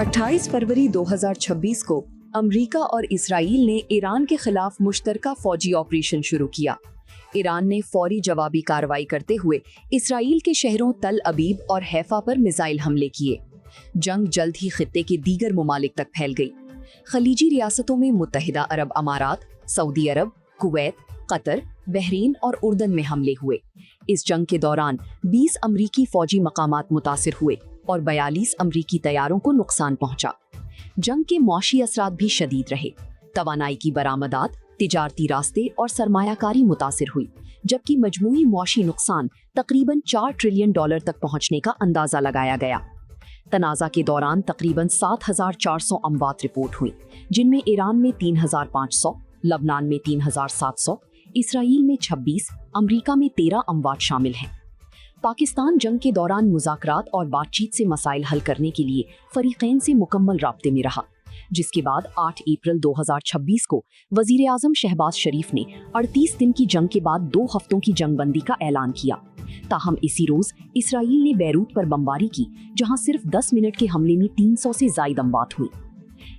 28 फरवरी 2026 को अमेरिका और इसराइल ने ईरान के खिलाफ मुश्तरका फौजी ऑपरेशन शुरू किया। ईरान ने फौरी जवाबी कार्रवाई करते हुए इसराइल के शहरों तल अबीब और हैफा पर मिसाइल हमले किए। जंग जल्द ही खित्ते के दीगर ममालिक तक फैल गई। खलीजी रियासतों में मुत्तहिदा अरब अमारात, सऊदी अरब, कुवैत, कतर, बहरीन और उर्दन में हमले हुए। इस जंग के दौरान 20 अमरीकी फौजी मकामात मुतासिर हुए और 42 अमरीकी तैयारों को नुकसान पहुंचा। जंग के मौशी असरात भी शदीद रहे। तवानाई की बरामदात, तिजारती रास्ते और सरमायाकारी मुतासिर हुई, जबकि मजमूई मौशी नुकसान तकरीबन $4 ट्रिलियन तक पहुंचने का अंदाजा लगाया गया। तनाज़ा के दौरान तकरीबन 7,400 अमवात रिपोर्ट हुई, जिनमें ईरान में 3,500, लबनान में 3,700, इसराइल में 26, अमरीका में 13 अमवात शामिल हैं। पाकिस्तान जंग के दौरान मुज़ाकरात और बातचीत से मसाइल हल करने के लिए फरीक़ैन से मुकम्मल राब्ते में रहा, जिसके बाद 8 अप्रैल 2026 को वज़ीर आज़म शहबाज शरीफ ने 38 दिन की जंग के बाद 2 हफ्तों की जंगबंदी का ऐलान किया। ताहम इसी रोज़ इसराइल ने बैरूत पर बमबारी की, जहां सिर्फ 10 मिनट के हमले में 300 से ज़ायद अमवात हुई।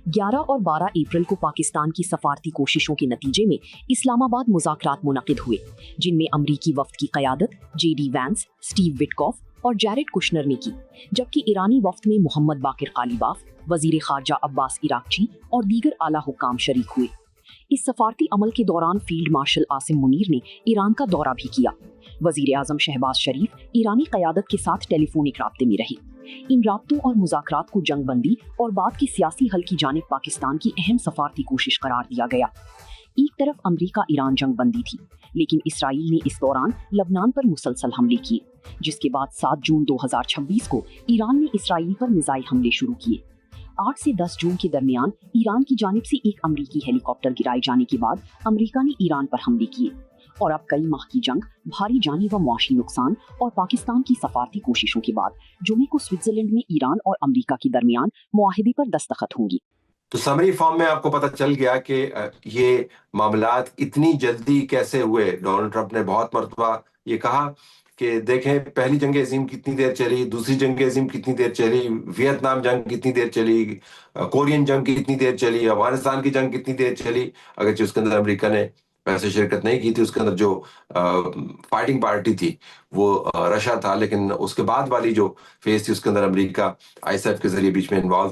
11 और 12 अप्रैल को पाकिस्तान की सफारती कोशिशों के नतीजे में इस्लामाबाद मुज़ाकरात मुनक़िद हुए, जिनमें अमरीकी वफ़द की क़यादत JD वैंस, स्टीव विटकॉफ और जैरेड कुशनर ने की, जबकि ईरानी वफ़द में मोहम्मद बाकिर क़ालिबाफ, वज़ीर ख़ारजा अब्बास इराक़ची और दीगर आला हुक्काम शरीक हुए। इस सफारती अमल के दौरान फील्ड मार्शल आसिम मुनीर ने ईरान का दौरा भी किया। वज़ीर आज़म शहबाज शरीफ ईरानी क़यादत के साथ टेलीफोनिक राब्ते में रहे। इन राब्तों और मुज़ाकरात को जंगबंदी और बाद की सियासी हल की जानिब पाकिस्तान की अहम सफारती कोशिश करार दिया गया। एक तरफ अमरीका ईरान जंगबंदी थी, लेकिन इसराइल ने इस दौरान लबनान पर मुसलसल हमले किए, जिसके बाद 7 जून 2026 को ईरान ने इसराइल पर मिसाइल हमले शुरू किए। 8 से 10 जून के दरमियान ईरान की जानिब से एक अमरीकी हेलीकॉप्टर गिराए जाने के बाद अमरीका ने ईरान पर हमले किए, और अब कई माह की जंग, भारी जानी व मुआशी नुकसान और पाकिस्तान की सफारती कोशिशों के बाद जुमे को स्विट्जरलैंड में ईरान और अमरीका के दरमियान मुआहदे पर दस्तखत होंगी। तो समरी फॉर्म में आपको पता चल गया कि ये मामलात इतनी जल्दी कैसे हुए। डोनाल्ड ट्रंप ने बहुत मरतबा ये कहा कि देखें, पहली जंग अज़ीम कितनी देर चली, दूसरी जंग अज़ीम कितनी देर चली, वियतनाम जंग कितनी देर चली, कोरियन जंग कितनी देर चली, अफगानिस्तान की जंग कितनी देर चली। अगरचे उसके अंदर अमेरिका ने वैसे शिरकत नहीं की थी, उसके अंदर जो फाइटिंग पार्टी थी वो रशिया था, लेकिन उसके बाद वाली जो फेज थी उसके अंदर अमेरिका ISAF के जरिए बीच में इन्वॉल्व